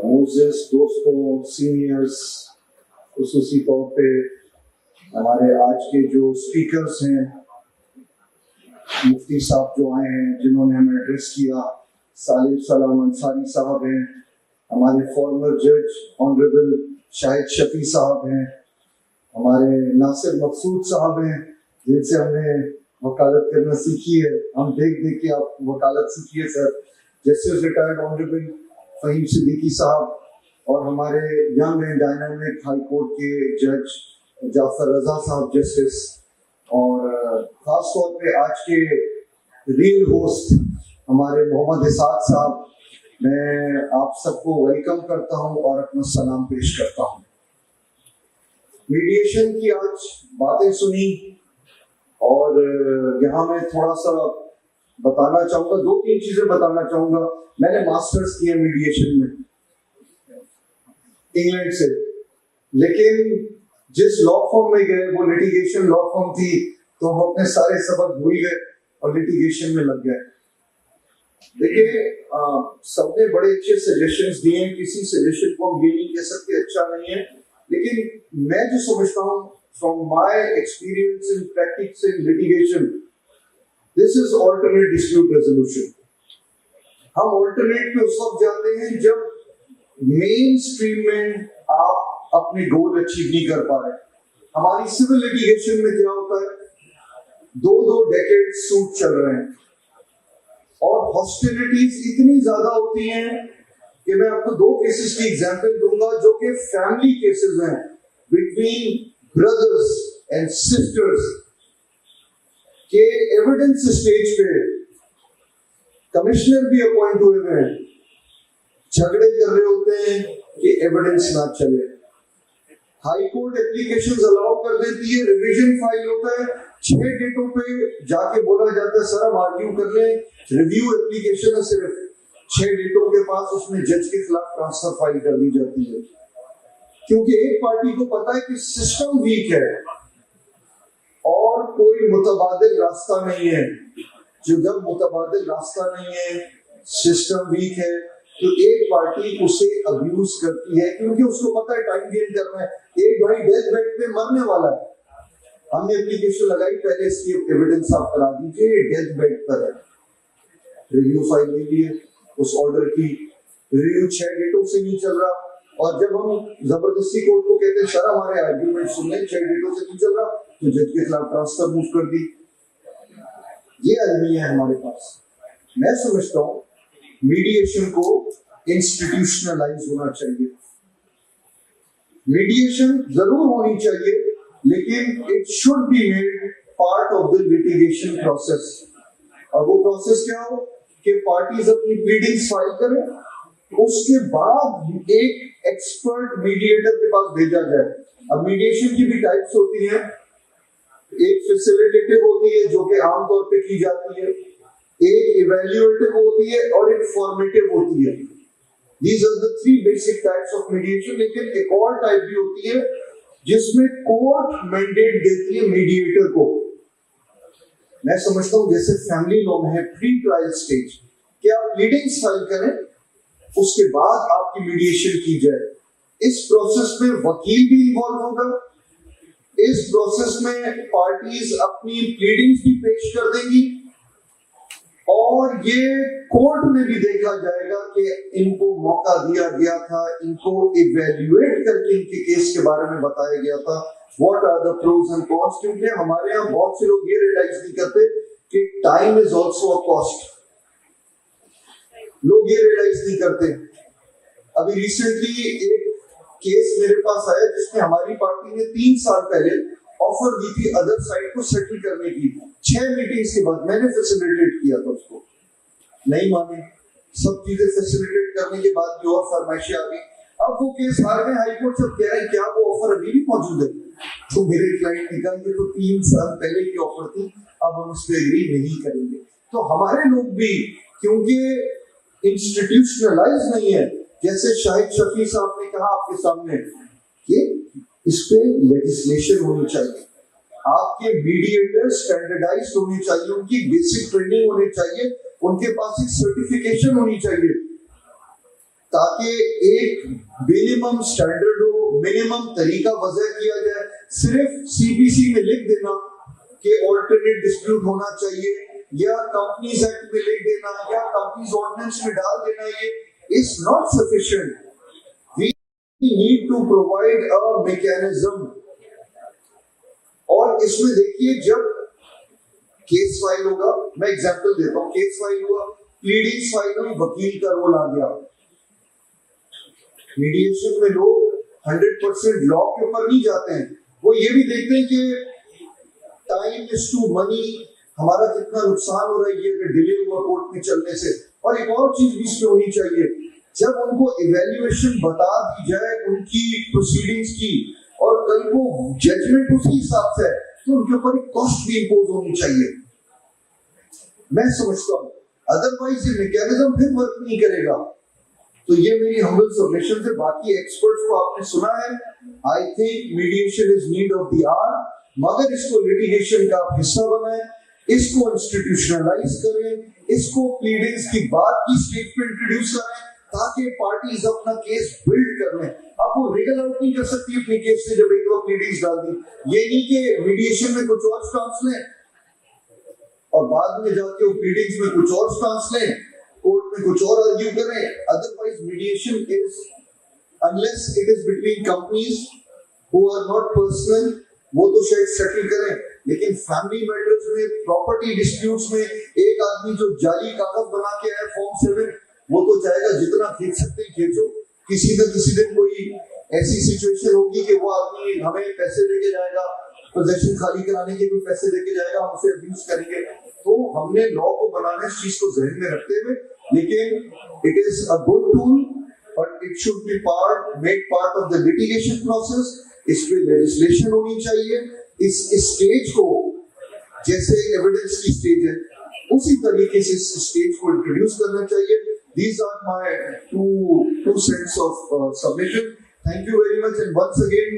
Moses, दोस्तों, seniors, खुसूसी तौर पे हमारे आज के जो स्पीकर्स हैं, मुफ्ती साहब जो आए हैं जिन्होंने हमें एड्रेस किया, सालिम सलाम अंसारी साहब हैं, हमारे फॉर्मर जज ऑनरेबल शाहिद शफी साहब हैं, हमारे नासिर मकसूद साहब हैं जिनसे हमने वकालत करना सीखी है। हम देख देख के आप वकालत सीखी है sir. Justice retired honourable Fahim Siddiqui साहब और हमारे young and dynamic high court के जज जाफर रजा साहब जस्टिस, और खास तौर पे आज के रियल होस्ट हमारे मोहम्मद इसाक साहब, मैं आप सबको वेलकम करता हूं और अपना सलाम पेश करता हूं। मीडिएशन की आज बातें सुनी और यहाँ मैं थोड़ा सा बताना चाहूंगा, दो तीन चीजें बताना चाहूंगा। मैंने मास्टर्स किया मीडिएशन में इंग्लैंड से, लेकिन जिस लॉ फर्म में गए वो लिटिगेशन लॉ फर्म थी, तो हम अपने सारे सबक भूल गए और लिटिगेशन में लग गए। देखिए, सबने बड़े अच्छे सजेशंस दिए हैं, किसी सजेशन को हम ये नहीं कह सकते अच्छा नहीं है, लेकिन मैं जो समझता हूँ from my experience in practicing litigation, this is alternate dispute resolution. हम alternate पे उस वक्त जाते हैं जब मेन स्ट्रीम में आप अपने गोल अचीव नहीं कर पा रहे। हमारी सिविल लिटिगेशन में क्या होता है, दो डेकेड सूट चल रहे हैं और हॉस्टिलिटीज इतनी ज्यादा होती हैं कि मैं आपको दो केसेस की एग्जांपल दूंगा जो कि फैमिली केसेस हैं बिटवीन ब्रदर्स एंड सिस्टर्स के एविडेंस स्टेज पे कमिश्नर भी अपॉइंट हुए हैं, झगड़े कर रहे होते हैं कि एविडेंस ना चले। हाई कोर्ट एप्लीकेशंस अलाउ कर देती है, रिवीजन फाइल होता है, 6 डेटों पे जाके बोला जाता है सर हम आर्ग्यू कर लें, रिव्यू एप्लीकेशन है सिर्फ 6 डेटों के पास, उसमें जज के खिलाफ ट्रांसफर फाइल कर दी जाती है, क्योंकि एक पार्टी को पता है कि सिस्टम वीक है और कोई मुतबादिल रास्ता नहीं है। जो जब मुतबादिल रास्ता नहीं है, सिस्टम वीक है, तो एक पार्टी उसे अब्यूज करती है क्योंकि उसको पता है टाइम गेन करना है। एक भाई डेथ बेड पे मरने वाला है, हमने एप्लीकेशन लगाई, पहले इसकी एविडेंस आप करा दीजिए, डेथ बेड पर है, रिव्यू फाइल ले लिए, उस ऑर्डर की रिव्यू 6 डेटों से नहीं चल रहा, और जब हम जबरदस्ती कोर्ट को कहते हैं सर हमारे आर्ग्यूमेंट सुन लें, 6 डेटों से नहीं चल रहा, तो जज के खिलाफ ट्रांसफर मूव कर दी। ये अलमिया है हमारे पास। मैं समझता हूँ मीडिएशन को इंस्टीट्यूशनलाइज होना चाहिए। मीडिएशन जरूर होनी चाहिए, लेकिन it should be made part of the litigation process. और वो प्रोसेस क्या हो कि पार्टीज अपनी प्लीडिंग्स फाइल करें, उसके बाद एक एक्सपर्ट मीडिएटर के पास भेजा जाए। अब मीडिएशन की भी टाइप्स होती हैं, एक फैसिलिटेटिव होती है जो कि आमतौर पे की जाती है, एक इवैल्यूएटिव होती है और एक फॉर्मेटिव होती है। These are the 3 basic types of mediation। लेकिन एक और टाइप भी होती है जिसमें कोर्ट मैंडेट देती है मीडिएटर को। मैं समझता हूँ जैसे फैमिली लॉ में है प्री ट्रायल स्टेज कि आप प्लीडिंग्स फाइल करें, उसके बाद आपकी मीडिएशन की जाए। इस प्रोसेस में वकील भी इन्वॉल्व होगा, इस प्रोसेस में पार्टीज अपनी प्लीडिंग्स भी पेश कर देंगी, और ये कोर्ट में भी देखा जाएगा कि इनको मौका दिया गया था, इनको इवैल्यूएट करके इनके केस के बारे में बताया गया था, what are the pros and cons. क्योंकि हमारे यहाँ बहुत से लोग ये रियलाइज नहीं करते कि time is also a cost. लोग ये रियलाइज नहीं करते। अभी रिसेंटली एक केस मेरे पास आया जिसमें हमारी पार्टी ने 3 साल पहले ऑफर दी थी अदर साइड को सेटल करने की। 6 मीटिंग्स के बाद मैंने फैसिलिटेट किया था उसको, नहीं माने। सब चीजें फैसिलिटेट करने के बाद भी और फरमाइशें आ गई। अब वो केस हार गए, हाई कोर्ट सब कह रहे हैं क्या वो ऑफर अभी भी मौजूद है? तो मेरे क्लाइंट ने कहा ये तो 3 साल पहले की ऑफर थी, अब हम उस पर एग्री नहीं करेंगे। तो हमारे लोग भी क्योंकि इंस्टीट्यूशनलाइज नहीं है, जैसे शाहिद शफी साहब ने कहा आपके सामने कि इस पे लेजिस्लेशन होनी चाहिए। आपके मीडिएटर स्टैंडर्डाइज्ड होने चाहिए, उनकी बेसिक ट्रेनिंग होनी चाहिए, उनके पास एक सर्टिफिकेशन होनी चाहिए, ताकि एक मिनिमम स्टैंडर्ड हो, मिनिमम तरीका वजह किया जाए। सिर्फ सीपीसी में लिख देना कि ऑल्टरनेट डिस्प्यूट होना चाहिए, या कंपनीज एक्ट में लिख देना, या कंपनीज ऑर्डिनेंस में डाल देना, ये is not sufficient. We need to provide a mechanism. और इसमें देखिए, जब केस फाइल होगा, मैं एग्जांपल देता हूं, केस फाइल हुआ, प्लीडिंग फाइल हुई, वकील का रोल आ गया। मीडिएशन में लोग 100% लॉ के ऊपर नहीं जाते हैं, वो ये भी देखते हैं कि टाइम इज टू मनी, हमारा कितना नुकसान हो रहा है ये अगर डिले हुआ कोर्ट में चलने से। और एक और चीज भी इसमें होनी चाहिए, जब उनको इवैल्यूएशन बता दी जाए उनकी प्रोसीडिंग्स की, और कल को जजमेंट उसी हिसाब से है, तो उनके ऊपर एक कॉस्ट भी इंपोज होनी चाहिए, मैं समझता हूँ। अदरवाइज ये मैकेनिज्म फिर वर्क नहीं करेगा। तो ये मेरी हम्बल सबमिशन है। बाकी एक्सपर्ट्स को आपने सुना है। I think mediation is need of the hour, मगर इसको लिटिगेशन का हिस्सा बनाएं, इसको इंस्टीट्यूशनलाइज करें, इसको प्लीडिंग्स की बात की स्टेज पे इंट्रोड्यूस करें, ताकि पार्टीज अपना केस बिल्ड कर लें। अब वो रिगल आउट नहीं कर सकती अपने केस से जब एक बार प्लीडिंग्स डाल दी। ये नहीं कि मीडिएशन में कुछ और स्टांस लें और बाद में जाके वो प्लीडिंग्स में कुछ और स्टांस लें, कोर्ट में कुछ और आर्ग्यू करें। Otherwise mediation is, unless it is between companies who are not personal, वो तो शायद सेटल करें, लेकिन फैमिली मैटर्स में, प्रॉपर्टी डिस्प्यूट्स में एक आदमी जो जाली कागज बना के आया फॉर्म 7, वो तो चाहेगा जितना खींच सकते हैं खींचो। किसी न किसी दिन कोई ऐसी सिचुएशन होगी कि वो आदमी हमें पैसे देके जाएगा, पोजीशन खाली कराने के कोई पैसे देके जाएगा, हम उसे अब्यूज करेंगे। तो हमने लॉ को बनाना इस चीज को जहन में रखते हुए, लेकिन it is a good tool, but it should be made part of the litigation process. इस पे लेजिस्लेशन होनी चाहिए। इस स्टेज को, जैसे एविडेंस की स्टेज है, उसी तरीके से इस स्टेज को इंट्रोड्यूस करना चाहिए। These are my two cents of submission. Thank you very much, and once again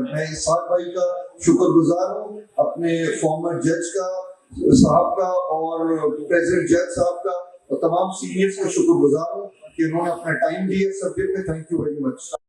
मैं इसाक भाई का शुक्रगुजार हूँ, अपने फॉर्मर जज का साहब का और प्रेजेंट जज साहब का और तमाम सीनियर्स का शुक्रगुजार हूँ कि उन्होंने अपना टाइम दिया सब्जेक्ट पे। Thank you very much.